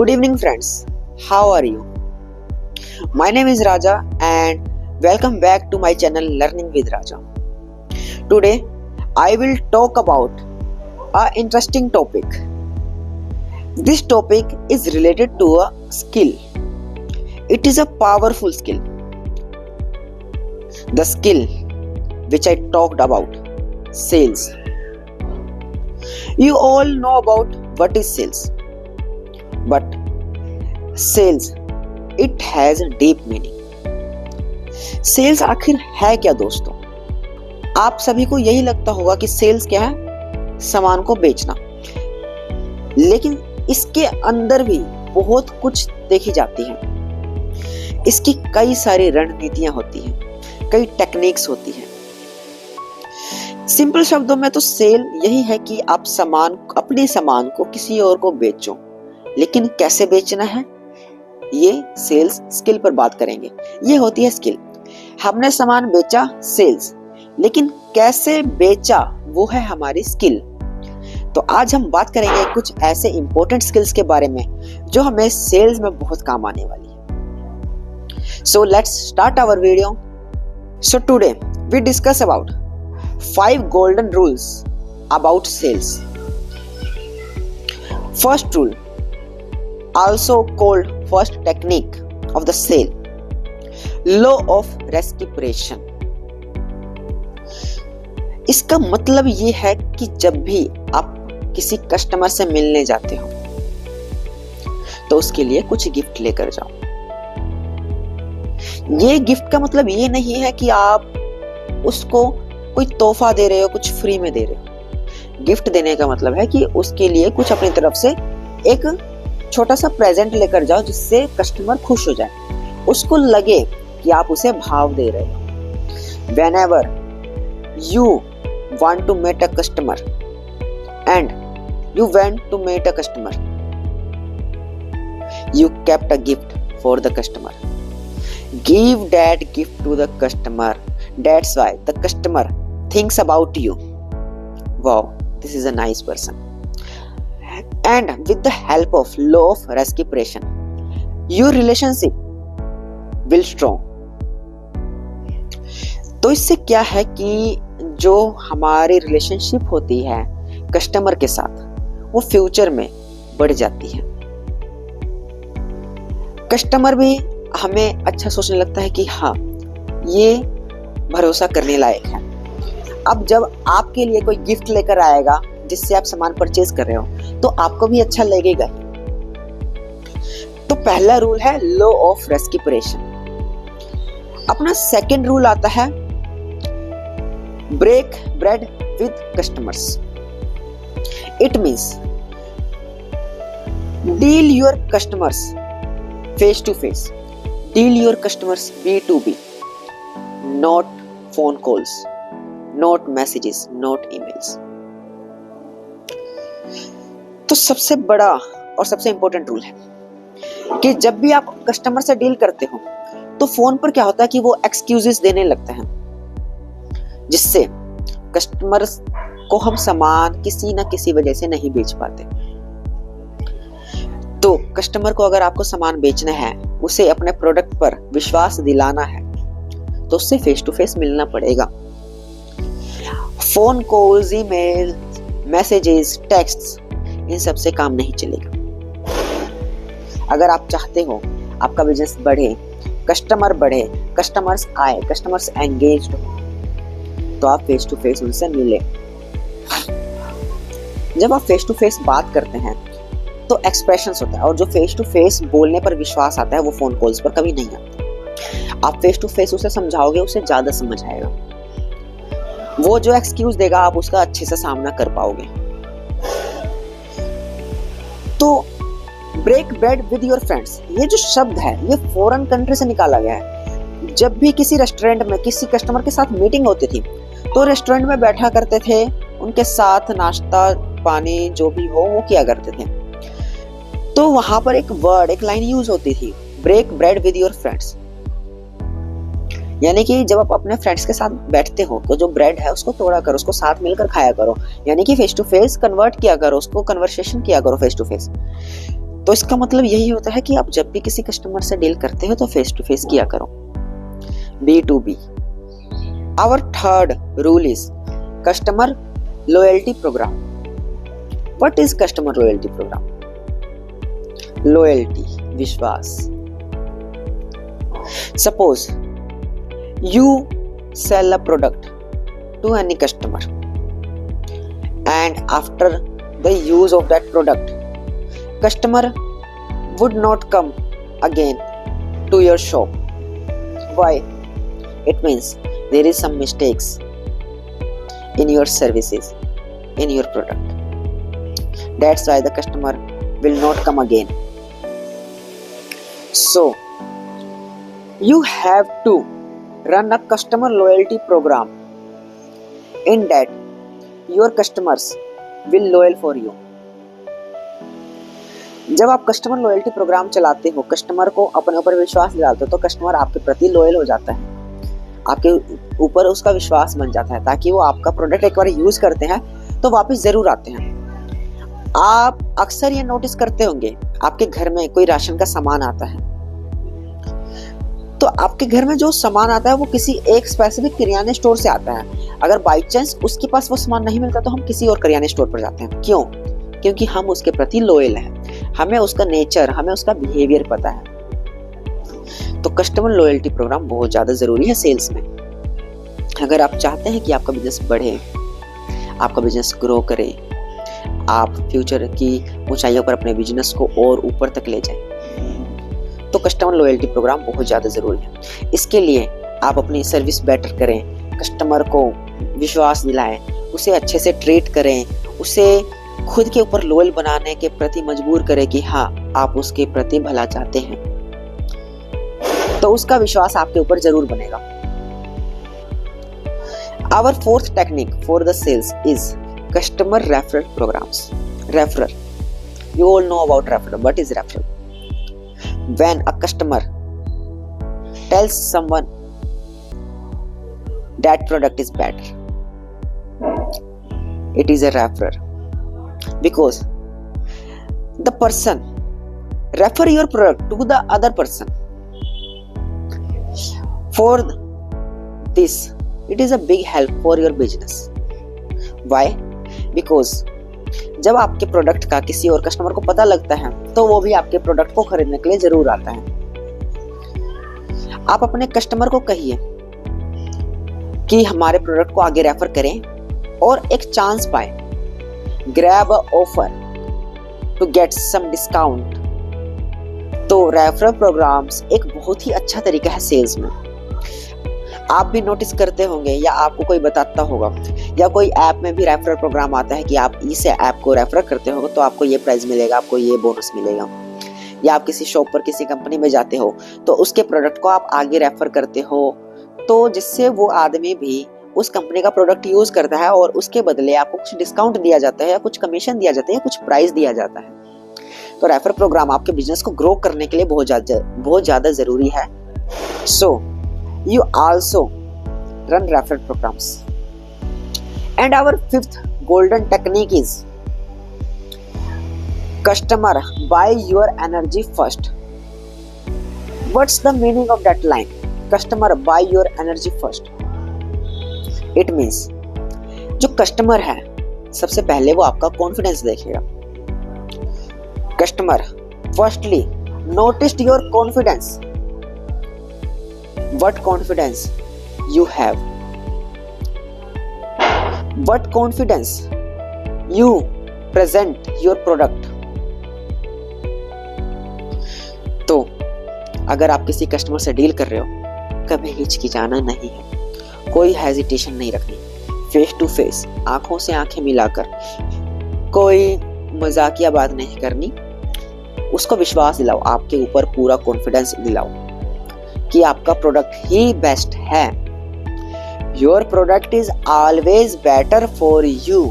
Good evening, friends. How are you? My name is Raja, and welcome back to my channel Learning with Raja. Today, I will talk about an interesting topic. This topic is related to a skill. It is a powerful skill. The skill which I talked about, sales. You all know about what is sales. But sales, it has a deep meaning. Sales आखिर है क्या दोस्तों? आप सभी को यही लगता होगा कि सेल्स क्या है? सामान को बेचना। लेकिन इसके अंदर भी बहुत कुछ देखी जाती है। इसकी कई सारी रणनीतियां होती हैं, कई टेक्निक्स होती हैं। सिंपल शब्दों में तो सेल यही है कि आप अपने सामान को किसी और को बेचो। लेकिन कैसे बेचना है, ये सेल्स स्किल पर बात करेंगे। ये होती है स्किल। हमने सामान बेचा, सेल्स, लेकिन कैसे बेचा वो है हमारी स्किल। तो आज हम बात करेंगे कुछ ऐसे इंपॉर्टेंट स्किल्स के बारे में जो हमें सेल्स में बहुत काम आने वाली है। So let's start our video. So today we discuss about 5 golden rules about sales. First rule, also called first technique of the sale, law of reciprocation. इसका मतलब ये है कि जब भी आप किसी कस्टमर से मिलने जाते हो तो उसके लिए कुछ गिफ्ट लेकर जाओ। ये गिफ्ट का मतलब ये नहीं है कि आप उसको कोई तोहफा दे रहे हो, कुछ फ्री में दे रहे हो। गिफ्ट देने का मतलब है कि उसके लिए कुछ अपनी तरफ से एक छोटा सा प्रेजेंट लेकर जाओ जिससे कस्टमर खुश हो जाए, उसको लगे कि आप उसे भाव दे रहे हो। Whenever you want to meet a customer and you went to meet a customer, you kept a gift for the customer. Give that gift to the customer. That's why the customer thinks about you. Wow, this is a nice person. And with the help of law of reciprocation, your relationship will strong. तो इससे क्या है कि जो हमारी relationship होती है customer के साथ, वो फ्यूचर में बढ़ जाती है। कस्टमर भी हमें अच्छा सोचने लगता है कि हाँ, ये भरोसा करने लायक है। अब जब आपके लिए कोई गिफ्ट लेकर आएगा जिससे आप सामान परचेज कर रहे हो तो आपको भी अच्छा लगेगा। तो पहला रूल है लॉ ऑफ रेसिप्रोकेशन। अपना सेकंड रूल आता है break bread with customers. It means deal your customers face to face, deal your customers B2B, not phone calls, not messages, not emails. तो सबसे बड़ा और सबसे इंपॉर्टेंट रूल है कि जब भी आप कस्टमर से डील करते हो तो फोन पर क्या होता है कि वो एक्सक्यूजेस देने लगते हैं, जिससे कस्टमर को हम सामान किसी ना किसी वजह से नहीं बेच पाते। तो कस्टमर को अगर आपको सामान बेचना है, उसे अपने प्रोडक्ट पर विश्वास दिलाना है, तो उससे फेस टू फेस मिलना पड़ेगा। Phone calls, email, messages, texts, इन सब से काम नहीं चलेगा। अगर आप चाहते हो आपका बिजनेस बढ़े, कस्टमर बढ़े, कस्टमर्स आए, कस्टमर्स एंगेज्ड हो, तो आप फेस टू फेस उनसे मिले। जब आप फेस टू फेस बात करते हैं तो एक्सप्रेशंस होता है, और जो फेस टू फेस बोलने पर विश्वास आता है वो फोन कॉल्स पर कभी नहीं आता। आप फेस टू फेस उसे समझाओगे, उसे ज्यादा समझ आएगा। वो जो एक्सक्यूज देगा आप उसका अच्छे से सामना कर पाओगे। तो break bread with your friends, ये जो शब्द है ये फॉरेन कंट्री से निकाला गया है। जब भी किसी रेस्टोरेंट में किसी कस्टमर के साथ मीटिंग होती थी तो रेस्टोरेंट में बैठा करते थे, उनके साथ नाश्ता पानी जो भी हो वो किया करते थे। तो वहां पर एक वर्ड, एक लाइन यूज होती थी, break bread with your friends. यानी कि जब आप अपने फ्रेंड्स के साथ बैठते हो तो जो ब्रेड है उसको तोड़ा करो, उसको साथ मिलकर खाया करो, यानी कि फेस टू फेस कन्वर्ट किया करो, उसको कन्वर्सेशन किया करो फेस टू फेस। तो इसका मतलब यही होता है कि आप जब भी किसी कस्टमर से डील करते हो तो फेस टू फेस किया करो। B2B। Our third rule is customer loyalty programme. What is customer loyalty programme? Loyalty, विश्वास। Suppose you sell a product to any customer and after the use of that product customer would not come again to your shop. Why? It means there is some mistakes in your services, in your product. That's why the customer will not come again. So you have to run a customer loyalty program in that your customers will loyal for you. जब आप customer loyalty programme चलाते हो, customer को अपने ऊपर विश्वास दिलाते हो, तो कस्टमर आपके प्रति लॉयल हो जाता है, आपके ऊपर उसका विश्वास बन जाता है, ताकि वो आपका प्रोडक्ट एक बार यूज करते हैं तो वापस जरूर आते हैं। आप अक्सर ये नोटिस करते होंगे, आपके घर में कोई राशन का सामान आता है, तो आपके घर में जो सामान आता है वो किसी एक स्पेसिफिक किराने स्टोर से आता है। अगर बाई चांस उसके पास वो सामान नहीं मिलता तो हम किसी और किराने स्टोर पर जाते हैं। क्यों? क्योंकि हम उसके प्रति लॉयल हैं, हमें उसका नेचर, हमें उसका बिहेवियर पता है। तो कस्टमर लॉयल्टी प्रोग्राम बहुत ज्यादा जरूरी है सेल्स में। अगर आप चाहते हैं कि आपका बिजनेस बढ़े, आपका बिजनेस ग्रो करे, आप फ्यूचर की ऊंचाइयों पर अपने बिजनेस को और ऊपर तक ले जाएं, तो कस्टमर लॉयल्टी प्रोग्राम बहुत ज़्यादा ज़रूरी है। इसके लिए आप अपनी सर्विस बेटर करें, कस्टमर को विश्वास दिलाएं, उसे अच्छे से ट्रीट करें, उसे खुद के ऊपर लॉयल बनाने के प्रति मजबूर करें कि हाँ, आप उसके प्रति भला चाहते हैं, तो उसका विश्वास आपके ऊपर जरूर बनेगा। Our fourth technique for the sales is customer referral programs. Referral, you all know about referral. What is referral? When a customer tells someone that product is better, it is a referral, because the person refer your product to the other person. For this, it is a big help for your business. Why? Because जब आपके product का किसी और customer को पता लगता है तो वो भी आपके प्रोडक्ट को खरीदने के लिए जरूर आता है। आप अपने कस्टमर को कहिए कि हमारे प्रोडक्ट को आगे रेफर करें और एक चांस पाए, grab a offer to get some discount. तो रेफरल प्रोग्राम्स एक बहुत ही अच्छा तरीका है सेल्स में। आप भी नोटिस करते होंगे या आपको कोई बताता होगा, या कोई ऐप में भी रेफरल प्रोग्राम आता है कि आप इस ऐप को रेफर करते हो तो आपको ये प्राइस मिलेगा, आपको ये बोनस मिलेगा। या आप किसी शॉप पर किसी कंपनी में जाते हो तो उसके प्रोडक्ट को आप आगे रेफर करते हो, तो जिससे वो आदमी भी उस कंपनी का प्रोडक्ट यूज करता है और उसके बदले आपको कुछ डिस्काउंट दिया जाता है, या कुछ कमीशन दिया जाता है, या कुछ प्राइस दिया जाता है। तो रेफर प्रोग्राम आपके बिजनेस को ग्रो करने के लिए बहुत ज्यादा जरूरी है। सो you also run referral programs. And our fifth golden technique is customer buy your energy first. What's the meaning of that line? Customer buy your energy first. It means जो customer है सबसे पहले वो आपका कॉन्फिडेंस देखेगा। Customer firstly noticed your confidence. What confidence you have? What confidence you present your product? तो अगर आप किसी कस्टमर से डील कर रहे हो, कभी हिचकिचाना नहीं है, कोई हेजिटेशन नहीं रखनी, फेस टू फेस, आंखों से आंखें मिलाकर, कोई मजाकिया बात नहीं करनी, उसको विश्वास दिलाओ, आपके ऊपर पूरा कॉन्फिडेंस दिलाओ कि आपका प्रोडक्ट ही बेस्ट है। Your product is always better for you.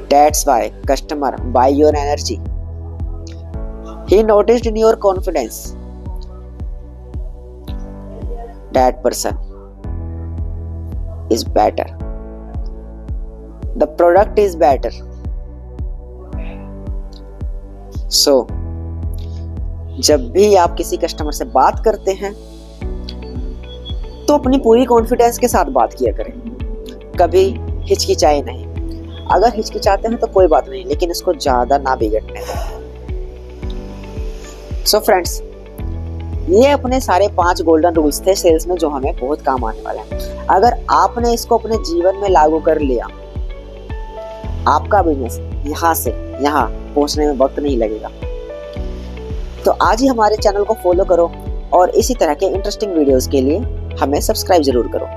That's why customer buy your energy. He noticed in your confidence that person is better, the product is better, so जब भी आप किसी कस्टमर से बात करते हैं तो अपनी पूरी कॉन्फिडेंस के साथ बात किया करें, कभी हिचकिचाए नहीं। अगर हिचकिचाते हैं तो कोई बात नहीं, लेकिन इसको ज्यादा ना बिगड़ने दें। सो फ्रेंड्स, ये अपने सारे 5 गोल्डन रूल्स थे सेल्स में जो हमें बहुत काम आने वाले हैं। अगर आपने इसको अपने जीवन में लागू कर लिया, आपका बिजनेस यहाँ से यहाँ पहुंचने में वक्त नहीं लगेगा। तो आज ही हमारे चैनल को फॉलो करो और इसी तरह के इंटरेस्टिंग वीडियोस के लिए हमें सब्सक्राइब जरूर करो।